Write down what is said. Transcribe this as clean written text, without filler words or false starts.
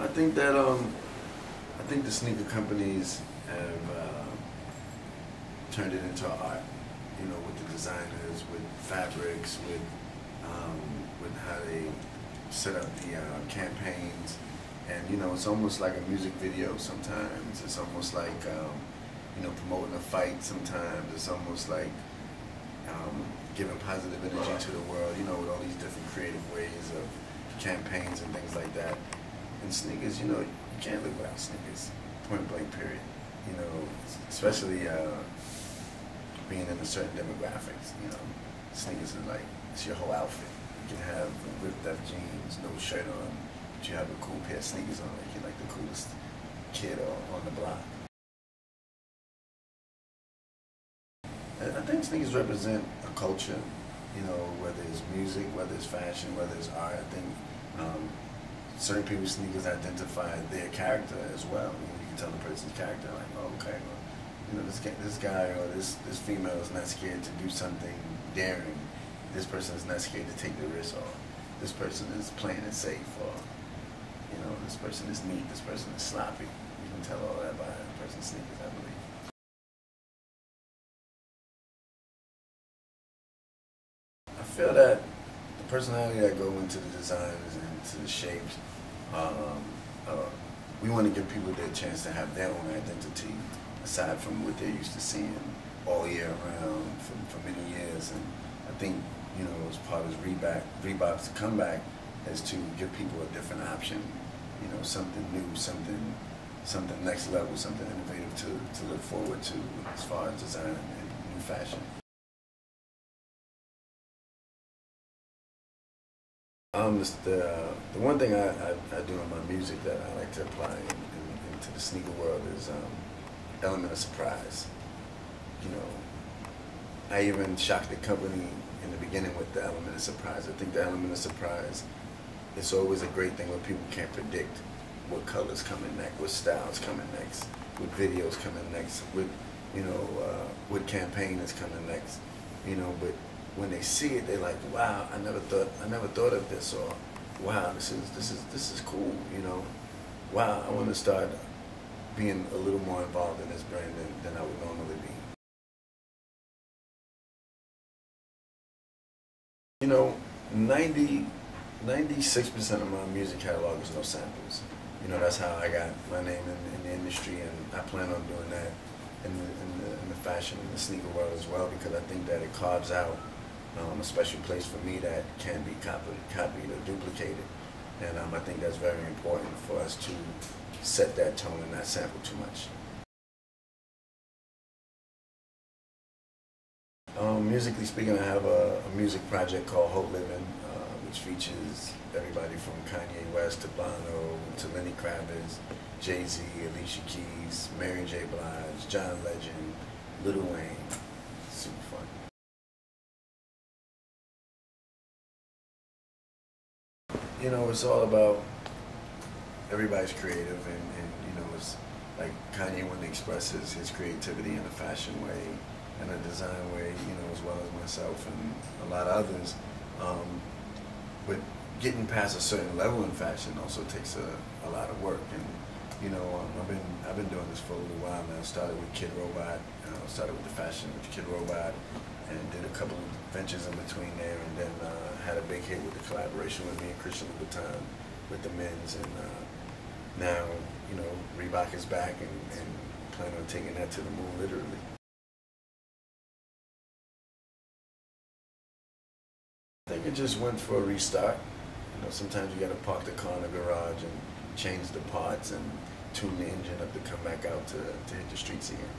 think that I think the sneaker companies have turned it into art. You know, with the designers, with fabrics, with how they set up the campaigns, and you know, it's almost like a music video sometimes. It's almost like you know, promoting a fight sometimes. It's almost like giving positive energy to the world. You know, with all these different creative ways of campaigns and things like that. And sneakers, you know, you can't live without sneakers. Point blank, period. You know, especially being in a certain demographics. You know, sneakers is like, it's your whole outfit. You can have ripped up jeans, no shirt on, but you have a cool pair of sneakers on, like you're like the coolest kid on the block. I think sneakers represent a culture, you know, whether it's music, whether it's fashion, whether it's art. I think certain people's sneakers identify their character as well. You can tell the person's character, like, oh, okay, well, you know, this guy or this female is not scared to do something daring. This person is not scared to take the risk, or this person is playing it safe, or, you know, this person is neat, this person is sloppy. You can tell all that by a person's sneakers, I believe. I feel that the personality that go into the designs and into the shapes, we want to give people their chance to have their own identity, aside from what they're used to seeing all year round for many years. And I think, you know, as part of Reebok's comeback is to give people a different option, you know, something new, something next level, something innovative to look forward to as far as design and new fashion. The one thing I do in my music that I like to apply into the sneaker world is element of surprise. You know, I even shocked the company in the beginning with the element of surprise. I think the element of surprise, it's always a great thing when people can't predict what colors coming next, what styles coming next, what videos coming next, what, you know, what campaign is coming next. You know, but when they see it, they're like, wow, I never thought of this, or wow, this is cool, you know. Wow, I want to start being a little more involved in this brand than I would normally be. You know, 96% of my music catalog is no samples. You know, that's how I got my name in the industry, and I plan on doing that in the fashion and the sneaker world as well, because I think that it carves out a special place for me that can be copied or duplicated. And I think that's very important for us to set that tone and not sample too much. Musically speaking, I have a music project called Hope Living, which features everybody from Kanye West to Bono to Lenny Kravitz, Jay-Z, Alicia Keys, Mary J. Blige, John Legend, Lil Wayne. Super fun. You know, it's all about everybody's creative, and you know, it's like Kanye wanted to express his creativity in a fashion way, in a design way, you know, as well as myself and a lot of others. But getting past a certain level in fashion also takes a lot of work. And you know, I've been doing this for a little while now. Started with Kid Robot, started with the fashion with Kid Robot, and did a couple of ventures in between there, and then had a big hit with the collaboration with me and Christian Louboutin with the men's, and now, you know, Reebok is back and plan on taking that to the moon, literally. I think it just went for a restart. You know, sometimes you got to park the car in the garage and change the parts and tune the engine up to come back out to hit the streets again.